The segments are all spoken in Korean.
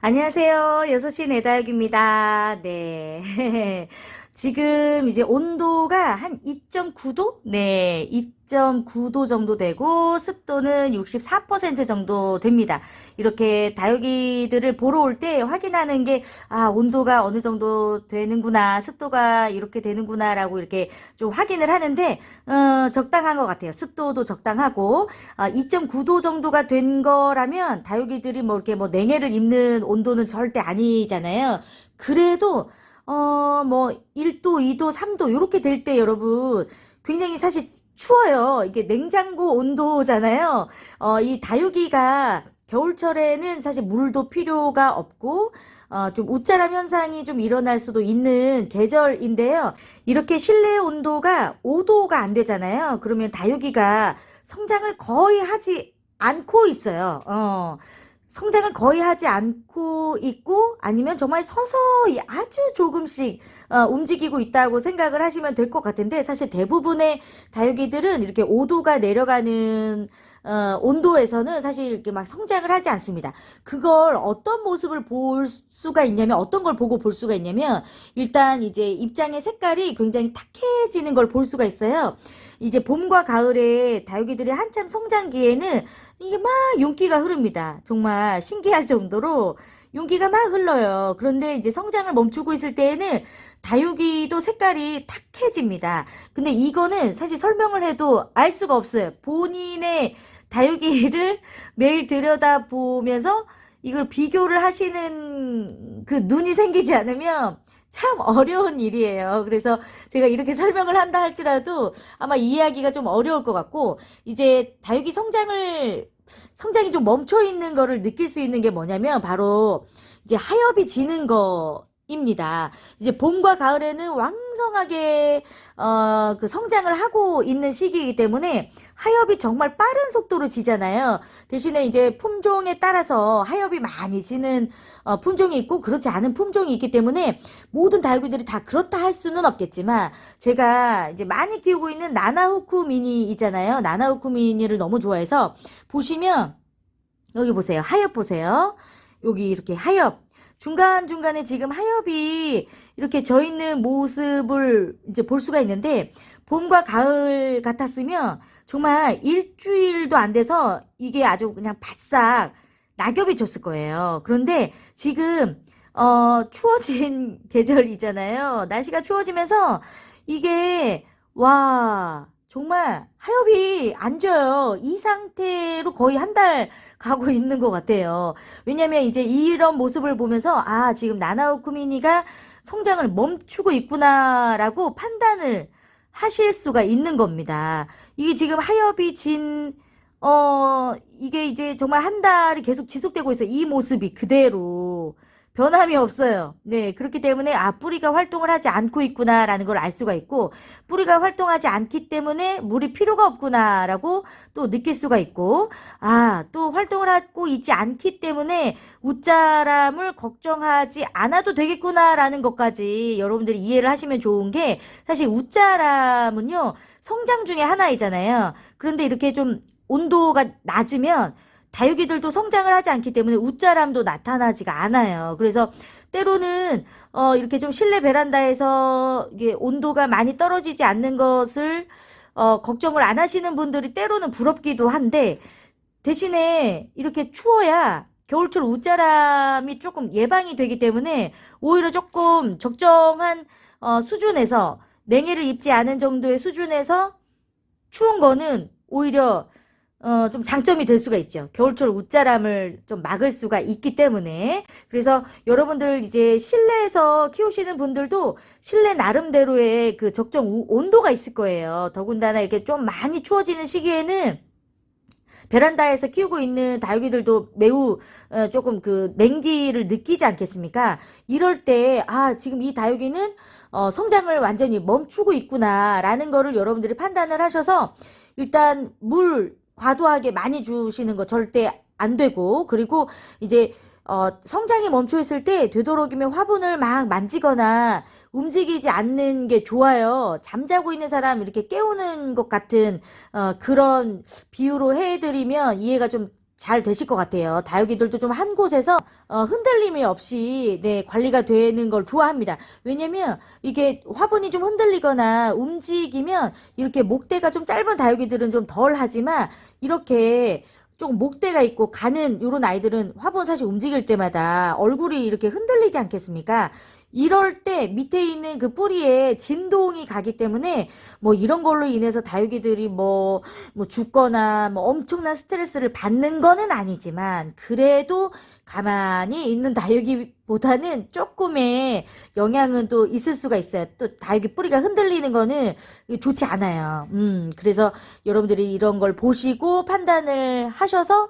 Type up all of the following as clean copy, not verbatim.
안녕하세요. 6시 내다육입니다. 네. 지금 이제 온도가 한 2.9도? 네, 2.9도 정도 되고, 습도는 64% 정도 됩니다. 이렇게 다육이들을 보러 올 때 확인하는 게, 온도가 어느 정도 되는구나, 습도가 이렇게 되는구나라고 이렇게 좀 확인을 하는데, 적당한 것 같아요. 습도도 적당하고, 2.9도 정도가 된 거라면 다육이들이 뭐 이렇게 뭐 냉해를 입는 온도는 절대 아니잖아요. 그래도 뭐 1도, 2도, 3도 이렇게 될 때 여러분 굉장히 사실 추워요. 이게 냉장고 온도잖아요. 이 다육이가 겨울철에는 사실 물도 필요가 없고 좀 웃자람 현상이 좀 일어날 수도 있는 계절인데요. 이렇게 실내 온도가 5도가 안 되잖아요. 그러면 다육이가 성장을 거의 하지 않고 있어요. 성장을 거의 하지 않고 있고 아니면 정말 서서히 아주 조금씩 움직이고 있다고 생각을 하시면 될 것 같은데 사실 대부분의 다육이들은 이렇게 5도가 내려가는 온도에서는 사실 이렇게 막 성장을 하지 않습니다. 그걸 어떤 모습을 볼 수가 있냐면 어떤 걸 보고 볼 수가 있냐면 일단 이제 입장의 색깔이 굉장히 탁해지는 걸 볼 수가 있어요. 이제 봄과 가을에 다육이들이 한참 성장기에는 이게 막 윤기가 흐릅니다. 정말 신기할 정도로 윤기가 막 흘러요. 그런데 이제 성장을 멈추고 있을 때에는 다육이도 색깔이 탁해집니다. 근데 이거는 사실 설명을 해도 알 수가 없어요. 본인의 다육이를 매일 들여다보면서 이걸 비교를 하시는 그 눈이 생기지 않으면 참 어려운 일이에요. 그래서 제가 이렇게 설명을 한다 할지라도 아마 이해하기가 좀 어려울 것 같고, 이제 다육이 성장이 좀 멈춰 있는 거를 느낄 수 있는 게 뭐냐면 바로 이제 하엽이 지는 거입니다. 이제 봄과 가을에는 왕성하게 그 성장을 하고 있는 시기이기 때문에 하엽이 정말 빠른 속도로 지잖아요. 대신에 이제 품종에 따라서 하엽이 많이 지는 품종이 있고 그렇지 않은 품종이 있기 때문에 모든 다육이들이 다 그렇다 할 수는 없겠지만 제가 이제 많이 키우고 있는 나나후쿠 미니 있잖아요. 나나후쿠 미니를 너무 좋아해서 보시면 여기 보세요. 하엽 보세요. 여기 이렇게 하엽. 중간중간에 지금 하엽이 이렇게 져 있는 모습을 이제 볼 수가 있는데, 봄과 가을 같았으면 정말 일주일도 안 돼서 이게 아주 그냥 바싹 낙엽이 졌을 거예요. 그런데 지금, 추워진 계절이잖아요. 날씨가 추워지면서 이게, 와, 정말 하엽이 안 져요. 이 상태로 거의 한 달 가고 있는 것 같아요. 왜냐면 이제 이런 모습을 보면서 지금 나나우 쿠미니가 성장을 멈추고 있구나라고 판단을 하실 수가 있는 겁니다. 이게 지금 하엽이 이게 이제 정말 한 달이 계속 지속되고 있어요. 이 모습이 그대로. 변함이 없어요. 네, 그렇기 때문에 뿌리가 활동을 하지 않고 있구나라는 걸 알 수가 있고 뿌리가 활동하지 않기 때문에 물이 필요가 없구나라고 또 느낄 수가 있고 또 활동을 하고 있지 않기 때문에 웃자람을 걱정하지 않아도 되겠구나라는 것까지 여러분들이 이해를 하시면 좋은 게 사실 웃자람은요 성장 중에 하나이잖아요. 그런데 이렇게 좀 온도가 낮으면 다육이들도 성장을 하지 않기 때문에 웃자람도 나타나지가 않아요. 그래서 때로는 이렇게 좀 실내 베란다에서 이게 온도가 많이 떨어지지 않는 것을 걱정을 안 하시는 분들이 때로는 부럽기도 한데 대신에 이렇게 추워야 겨울철 웃자람이 조금 예방이 되기 때문에 오히려 조금 적정한 수준에서 냉해를 입지 않은 정도의 수준에서 추운 거는 오히려 좀 장점이 될 수가 있죠. 겨울철 웃자람을 좀 막을 수가 있기 때문에. 그래서 여러분들 이제 실내에서 키우시는 분들도 실내 나름대로의 그 적정 온도가 있을 거예요. 더군다나 이렇게 좀 많이 추워지는 시기에는 베란다에서 키우고 있는 다육이들도 매우 조금 그 냉기를 느끼지 않겠습니까? 이럴 때 지금 이 다육이는 성장을 완전히 멈추고 있구나라는 거를 여러분들이 판단을 하셔서 일단 물 과도하게 많이 주시는 거 절대 안 되고 그리고 이제 성장이 멈춰 있을 때 되도록이면 화분을 막 만지거나 움직이지 않는 게 좋아요. 잠자고 있는 사람 이렇게 깨우는 것 같은 그런 비유로 해드리면 이해가 좀 잘 되실 것 같아요. 다육이들도 좀 한 곳에서 흔들림이 없이 네, 관리가 되는 걸 좋아합니다. 왜냐면 이게 화분이 좀 흔들리거나 움직이면 이렇게 목대가 좀 짧은 다육이들은 좀 덜 하지만 이렇게 조금 목대가 있고 가는 요런 아이들은 화분 사실 움직일 때마다 얼굴이 이렇게 흔들리지 않겠습니까? 이럴 때 밑에 있는 그 뿌리에 진동이 가기 때문에 뭐 이런 걸로 인해서 다육이들이 뭐 죽거나 뭐 엄청난 스트레스를 받는 거는 아니지만 그래도 가만히 있는 다육이보다는 조금의 영향은 또 있을 수가 있어요. 또 다육이 뿌리가 흔들리는 거는 좋지 않아요. 그래서 여러분들이 이런 걸 보시고 판단을 하셔서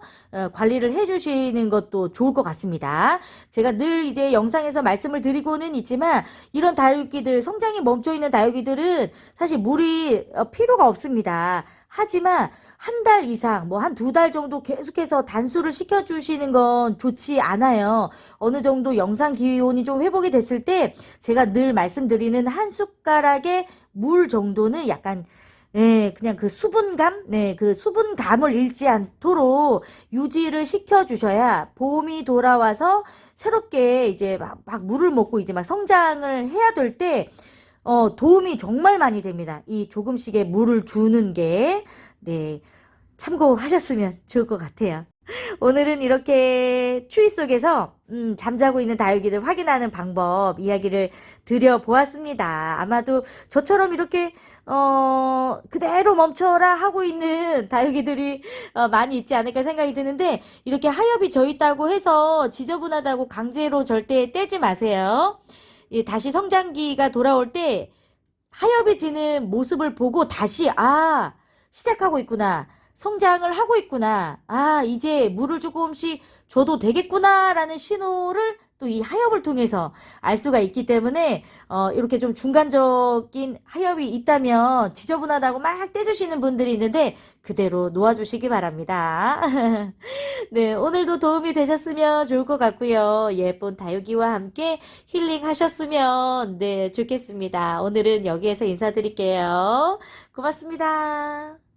관리를 해주시는 것도 좋을 것 같습니다. 제가 늘 이제 영상에서 말씀을 드리고는 있지만 이런 다육이들 성장이 멈춰있는 다육이들은 사실 물이 필요가 없습니다. 하지만 한 달 이상 뭐 한 두 달 정도 계속해서 단수를 시켜주시는 건 좋지 않아요. 어느 정도 영상 기온이 좀 회복이 됐을 때 제가 늘 말씀드리는 한 숟가락의 물 정도는 약간 네, 그냥 그 수분감, 네, 그 수분감을 잃지 않도록 유지를 시켜주셔야 봄이 돌아와서 새롭게 이제 막 물을 먹고 이제 막 성장을 해야 될 때, 도움이 정말 많이 됩니다. 이 조금씩의 물을 주는 게, 네, 참고하셨으면 좋을 것 같아요. 오늘은 이렇게 추위 속에서 잠자고 있는 다육이들 확인하는 방법 이야기를 드려보았습니다. 아마도 저처럼 이렇게 그대로 멈춰라 하고 있는 다육이들이 많이 있지 않을까 생각이 드는데 이렇게 하엽이 져 있다고 해서 지저분하다고 강제로 절대 떼지 마세요. 다시 성장기가 돌아올 때 하엽이 지는 모습을 보고 다시 시작하고 있구나. 성장을 하고 있구나. 이제 물을 조금씩 줘도 되겠구나라는 신호를 또 이 하엽을 통해서 알 수가 있기 때문에 이렇게 좀 중간적인 하엽이 있다면 지저분하다고 막 떼주시는 분들이 있는데 그대로 놓아주시기 바랍니다. 네, 오늘도 도움이 되셨으면 좋을 것 같고요. 예쁜 다육이와 함께 힐링하셨으면 네, 좋겠습니다. 오늘은 여기에서 인사드릴게요. 고맙습니다.